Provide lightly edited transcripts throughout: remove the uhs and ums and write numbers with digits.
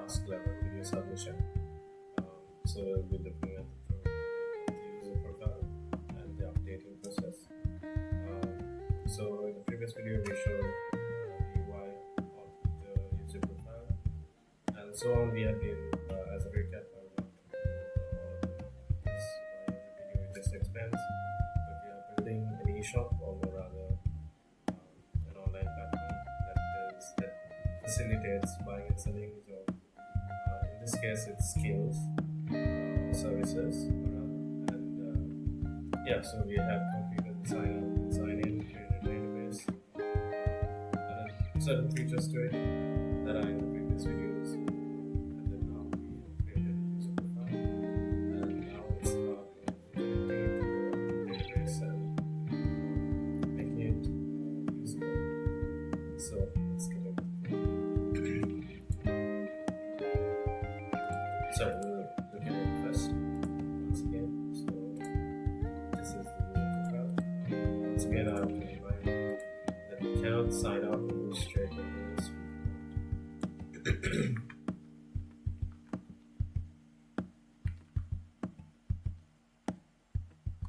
task level video submission. So we'll be looking at the user profile and the updating process. So in the previous video we showed the UI of the user profile and so on. We have been, as a recap, I want to this video just expands, but we are building an e-shop, or more rather an online platform that facilitates buying and selling of, in this case it's skills, services, and so we have completed the sign up and sign in, created a database, certain features to it that are in the previous videos, and then now we have created a user profile, and now it's about connecting it to the database and making it usable. So let's get it. So we'll look at it first once again. So this is the user profile. Once again, I have to remind that we cannot sign up and go straight into this.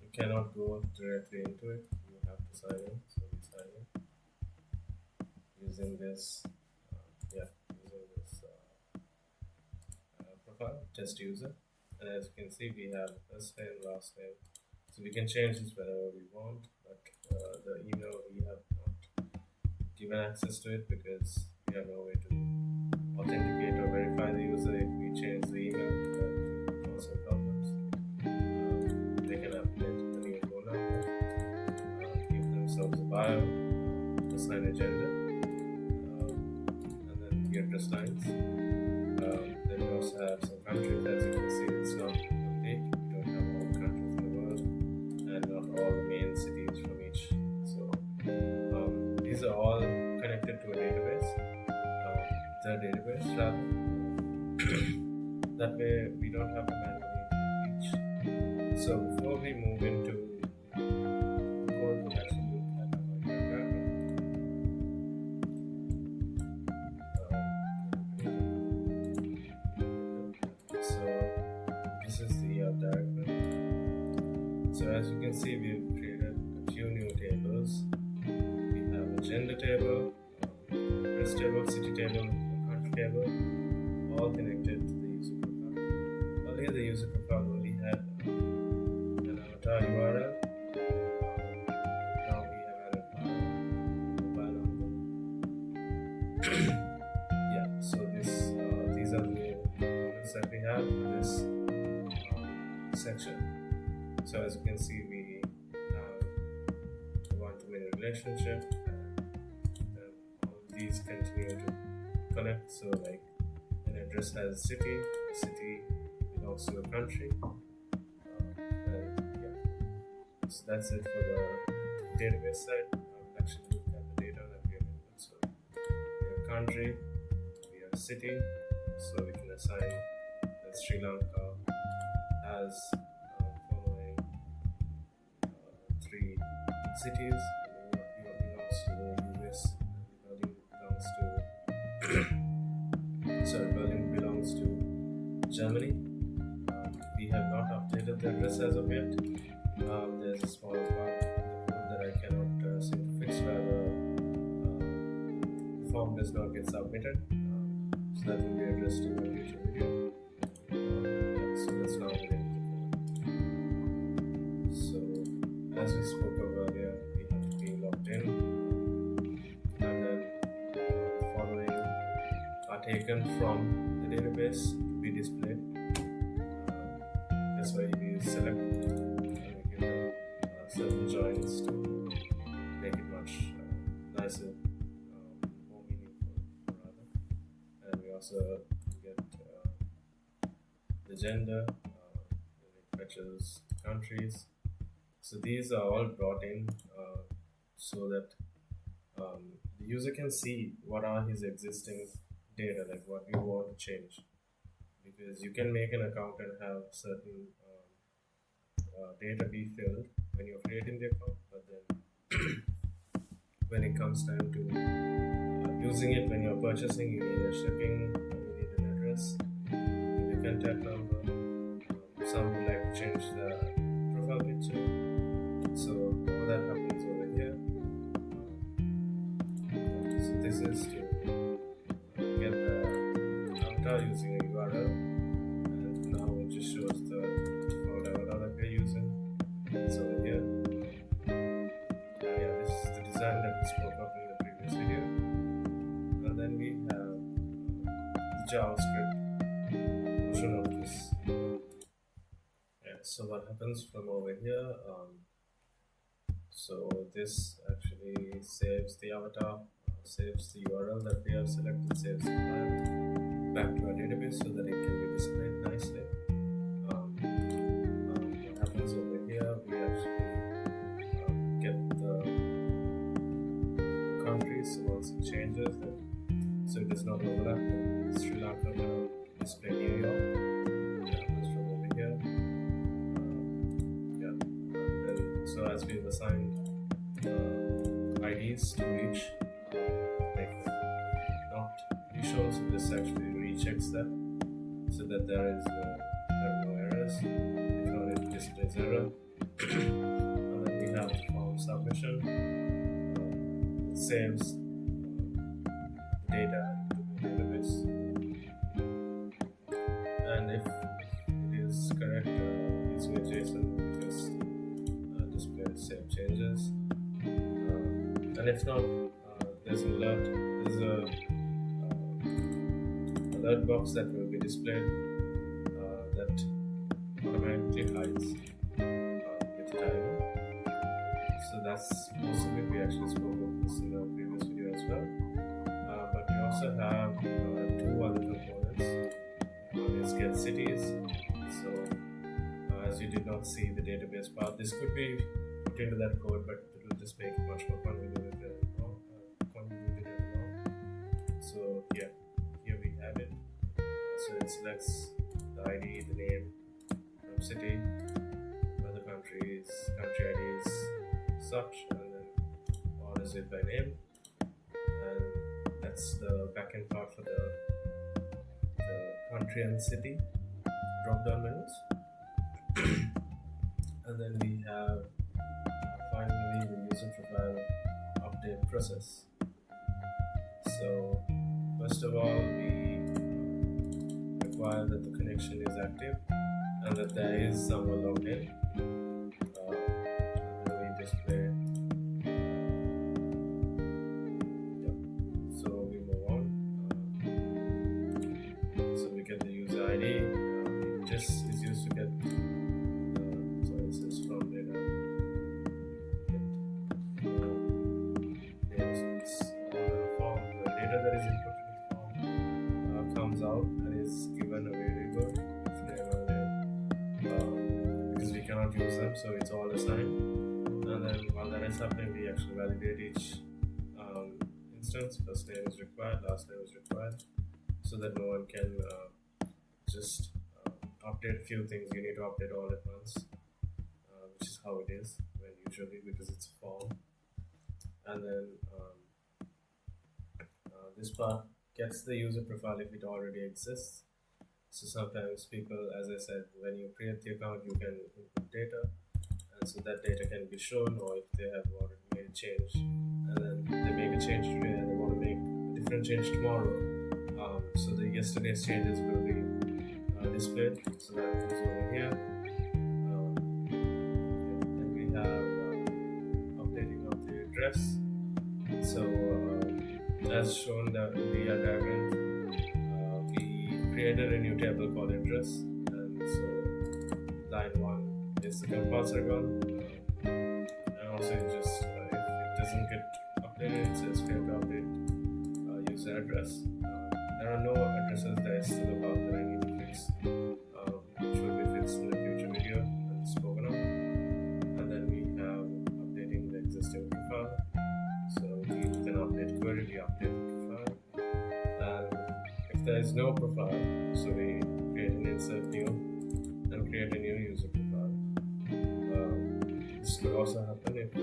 You cannot go directly into it. You have to sign in. So we sign in using this. Profile test user, and as you can see, we have first name, last name, so we can change this whenever we want, but the email we have not given access to it because we have no way to authenticate or verify the user. If we change the email, that will cause some problems. They can update a new phone number, give themselves a bio, assign a gender, and then the address lines. Then we also have some countries. As you can see, it's not complete. We don't have all the countries in the world and not all the main cities from each. So these are all connected to a database, the database rather. That way we don't have to manually each. So before we move into code, we'll actually look at our diagram. So as you can see, we've created a few new tables. We have a gender table, address table, city table, country table, all connected to the user profile. Earlier the user profile only had an avatar URL. Now we have added a mobile number. So these are the new components that we have for this section. So as you can see, we have a one-to-many relationship, and all of these continue to connect. So like an address has a city belongs to a country, so that's it for the database side. I'll actually look at the data that we have input. So we have country, we have city, so we can assign that Sri Lanka as following 3 cities. Belongs to the US, Berlin belongs to Germany. We have not updated the address as of yet. There's a small part of the code that I cannot seem to fix where the form does not get submitted. So that will be addressed in a future video. So let's now get into the code. So as we spoke of earlier, we have to be logged in, and then the following are taken from the database to be displayed. That's why we select and we give them certain joins to make it much nicer, more meaningful rather. And we also get the gender, it fetches countries. So these are all brought in so that the user can see what are his existing data, like what we want to change. Because you can make an account and have certain data be filled when you're creating the account, but then when it comes time to using it, when you're purchasing, you need a shipping, you need an address, contact number. Some would like to change the profile picture. So all that happens over here. So this is to get the avatar using a URL, and now it just shows the default avatar that we're using. It's over here. Yeah, this is the design that we spoke of in the previous video. And then we have the JavaScript version of this. Yeah, so what happens from over here? So this actually saves the avatar, saves the URL that we have selected, saves the file back to our database so that it can be displayed nicely. What happens over here? We actually get the countries once it changes them, so it does not overlap. Sri Lanka now display New York. That happens from over here. So as we've assigned IDs to each, they cannot be shown, so this actually rechecks that so that there are no errors. If not, it displays error. And then we have the form submission. It saves data into the database, and if it is correct using a JSON, we just display the same changes. And if not, there's an alert. There's a alert box that will be displayed that automatically hides with time. So that's possibly we actually spoke of this in our previous video as well. But we also have two other components. One is get cities. So as you did not see the database part, this could be put into that code, but it will just make it much more convoluted and long. So here we have it. So it selects the ID, the name, from city, other countries, country IDs, such, and then orders it by name. And that's the backend part for the country and city drop-down menus. And then we have finally the user profile update process. So first of all, we require that the connection is active and that there is someone logged in. And then we display. So we move on. So we get the user ID. This is used to get from data. The data that is input in the form comes out and is given a variable because we cannot use them, so it's all assigned. And then while that is happening, we actually validate each instance. First name is required, last name is required, so that no one can just update a few things. You need to update all at once. Which is how it is usually because it's a form. And then this part gets the user profile if it already exists. So sometimes people, as I said, when you create the account, you can input data, and so that data can be shown, or if they have already made a change and then they make a change today and they want to make a different change tomorrow, so the yesterday's changes will be displayed. So that is over here. Address. So as shown in the diagram, we created a new table called address, and so line 1 is the compulsory one, and also it just if it doesn't get updated, it says fail to update user address. There are no addresses that I still about that I need to fix, which will be fixed in the future video and spoken of. And then we have updating the existing profile. So we can update query, we update the profile. And if there is no profile, so we create an insert new and create a new user profile. This could also happen if the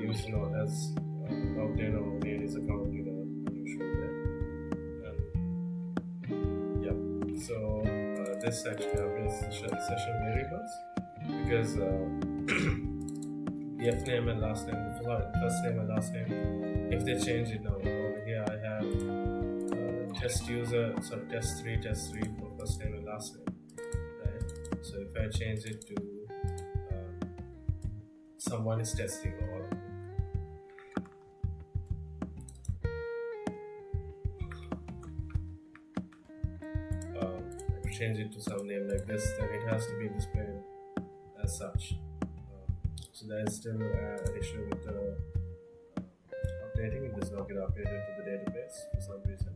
user has logged in or made his account in a unusual way. And yeah, so this actually updates the session variables because the F name and last name, the first name and last name, if they change it now, over here I have test 3 for first name and last name, right? So if I change it to someone is testing or change it to some name like this, then it has to be displayed as such. So there is still an issue with the updating. It does not get updated to the database for some reason.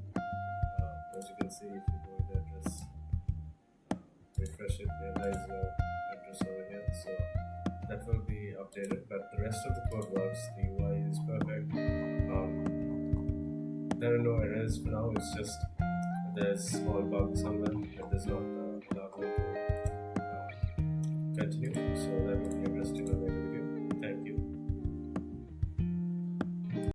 As you can see, if you go to the address, refresh it, there is no address over here. So that will be updated, but the rest of the code works. The UI is perfect. There are no errors for now. It's just there's a small bug somewhere that does not allow me to continue. So that will be